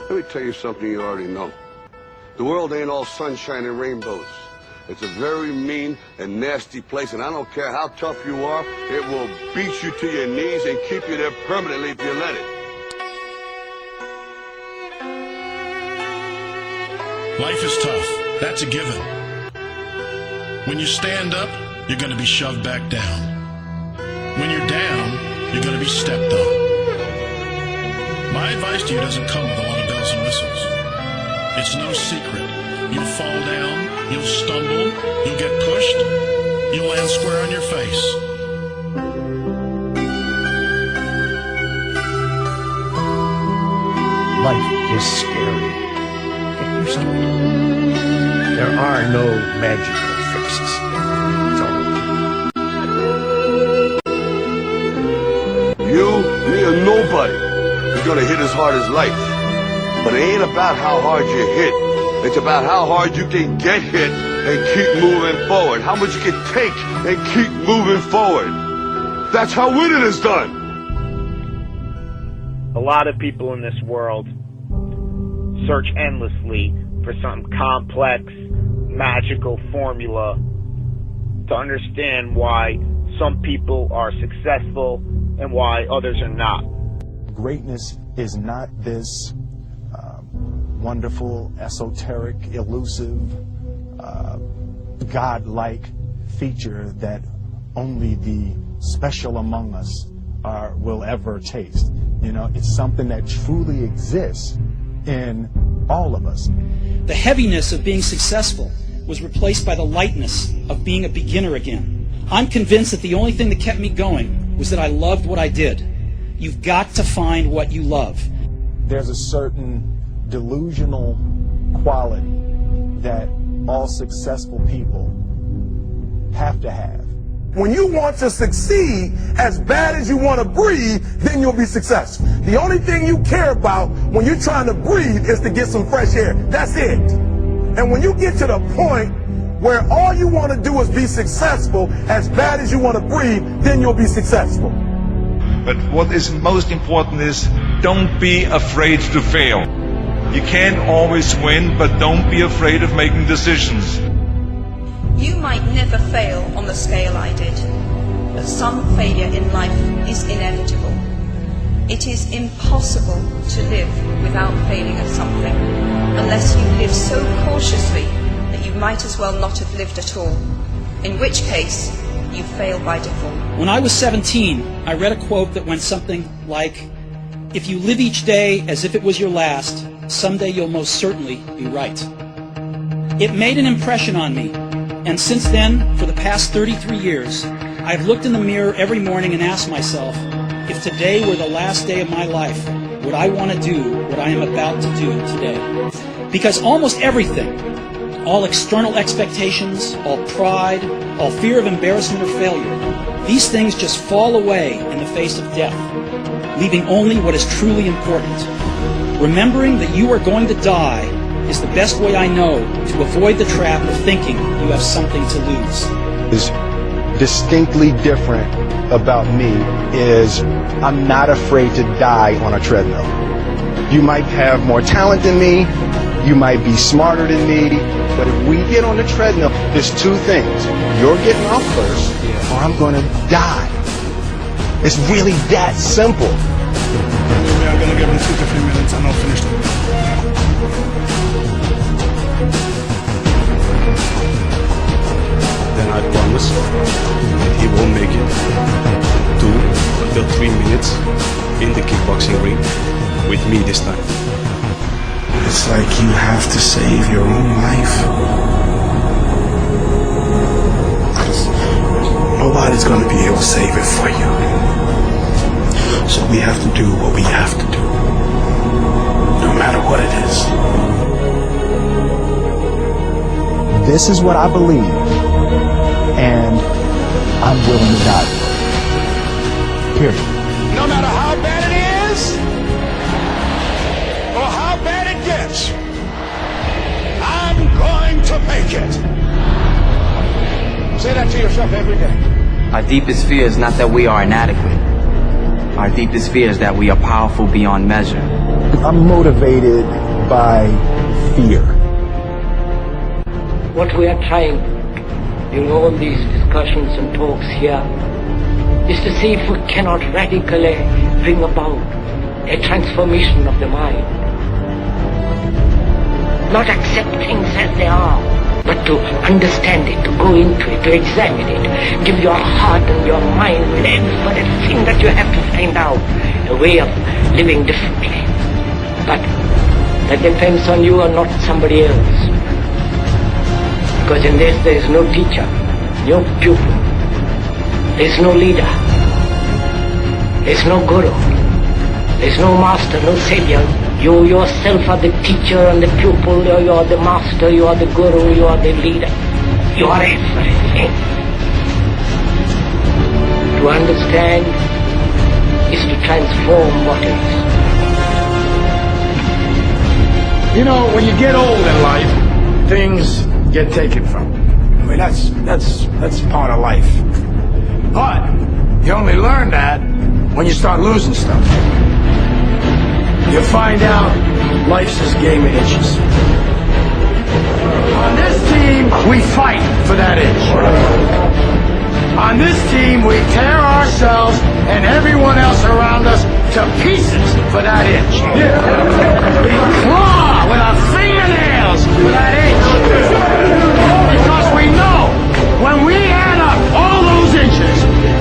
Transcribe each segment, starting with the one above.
Let me tell you something you already know. The world ain't all sunshine and rainbows. It's a very mean and nasty place, and I don't care how tough you are, it will beat you to your knees and keep you there permanently if you let it. Life is tough. That's a given. When you stand up, you're going to be shoved back down. When you're down, you're going to be stepped on. My advice to you doesn't come with a lot of bells and whistles. It's no secret. You'll fall down, you'll stumble, you'll get pushed, you'll land square on your face. Life is scary. Here's something. There are no magical fixes. It's all You, me, or nobody is gonna hit as hard as life. But it ain't about how hard you hit. It's about how hard you can get hit and keep moving forward. How much you can take and keep moving forward. That's how winning is done. A lot of people in this world search endlessly for some complex, magical formula to understand why some people are successful and why others are not. Greatness is not this wonderful, esoteric, elusive, God-like feature that only the special among us will ever taste. You know, it's something that truly exists in all of us. The heaviness of being successful was replaced by the lightness of being a beginner again. I'm convinced that the only thing that kept me going was that I loved what I did. You've got to find what you love. There's a certain delusional quality that all successful people have to have. When you want to succeed as bad as you want to breathe, then you'll be successful. The only thing you care about when you're trying to breathe is to get some fresh air. That's it. And when you get to the point where all you want to do is be successful as bad as you want to breathe, then you'll be successful. But what is most important is don't be afraid to fail. You can't always win, but don't be afraid of making decisions. You might never fail on the scale I did, but some failure in life is inevitable. It is impossible to live without failing at something, unless you live so cautiously that you might as well not have lived at all, in which case you fail by default. When I was 17, I read a quote that went something like, "If you live each day as if it was your last, someday you'll most certainly be right." It made an impression on me, and since then, for the past 33 years, I've looked in the mirror every morning and asked myself, if today were the last day of my life, would I want to do what I am about to do today? Because almost everything, all external expectations, all pride, all fear of embarrassment or failure, these things just fall away in the face of death, leaving only what is truly important. Remembering that you are going to die is the best way I know to avoid the trap of thinking you have something to lose. Is distinctly different about me is I'm not afraid to die on a treadmill. You might have more talent than me, you might be smarter than me, but if we get on the treadmill, there's two things. You're getting off first, or I'm going to die. It's really that simple. We are going to give him 2 to 3 minutes and I'll finish it. Then I promise that he will make it 2 until 3 minutes in the kickboxing ring with me this time. It's like you have to save your own life. Nobody's going to be able to save it for you. So we have to do what we have to do, no matter what it is. This is what I believe, and I'm willing to die for it. Period. No matter how bad it is, or how bad it gets, I'm going to make it. Say that to yourself every day. Our deepest fear is not that we are inadequate. Our our deepest fears that we are powerful beyond measure. I'm motivated by fear. What we are trying during all these discussions and talks here is to see if we cannot radically bring about a transformation of the mind. Not accept things as they are, but to understand it, to go into it, to examine it, give your heart and your mind with everything that you have to find out a way of living differently. But that depends on you and not somebody else. Because in this there is no teacher, no pupil, there is no leader, there is no guru, there is no master, no savior. You yourself are the teacher and the pupil, you are the master, you are the guru, you are the leader. You are everything. To understand is to transform what is. You know, when you get old in life, things get taken from you. I mean, that's part of life. But you only learn that when you start losing stuff. You find out life's this game of inches. On this team, we fight for that inch. On this team, we tear ourselves and everyone else around us to pieces for that inch. We claw with our fingernails for that inch. Because we know when we add up all those inches,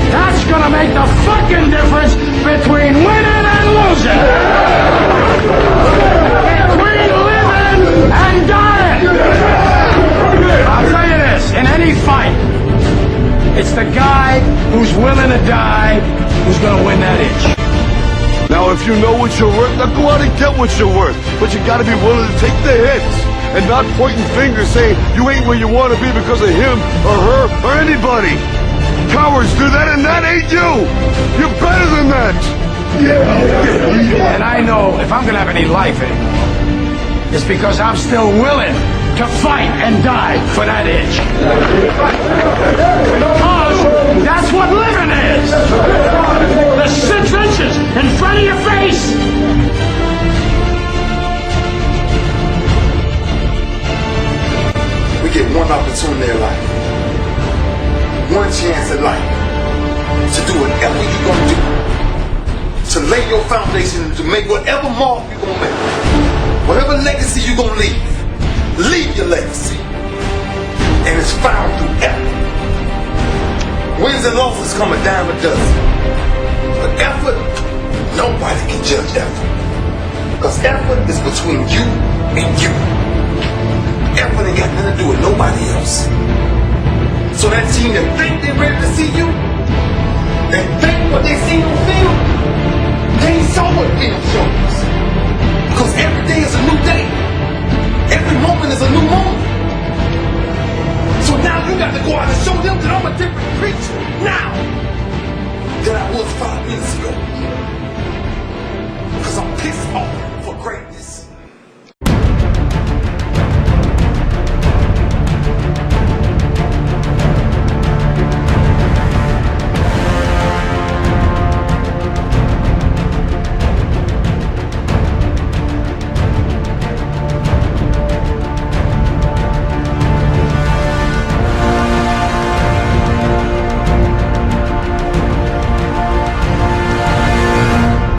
that's gonna make the fucking difference between winning and losing. Between living and dying. I'll tell you this, in any fight, it's the guy who's willing to die who's gonna win that inch. Now, if you know what you're worth, now go out and get what you're worth. But you gotta be willing to take the hits and not pointing fingers saying you ain't where you want to be because of him or her or anybody. Cowards do that, and that ain't you. You're better than that. And I know if I'm gonna have any life anymore, it's because I'm still willing to fight and die for that itch. Because that's what living is. The 6 inches in front of your face. We get one opportunity in life, one chance in life to do whatever you're gonna do, to lay your foundation, to make whatever mark you're gonna make, whatever legacy you're gonna leave your legacy, and it's found through effort. Wins and losses come a dime a dozen, but effort, nobody can judge effort, because effort is between you and you. Effort ain't got nothing to do with nobody else. So that team that think they're ready to see you, they think what they see on film,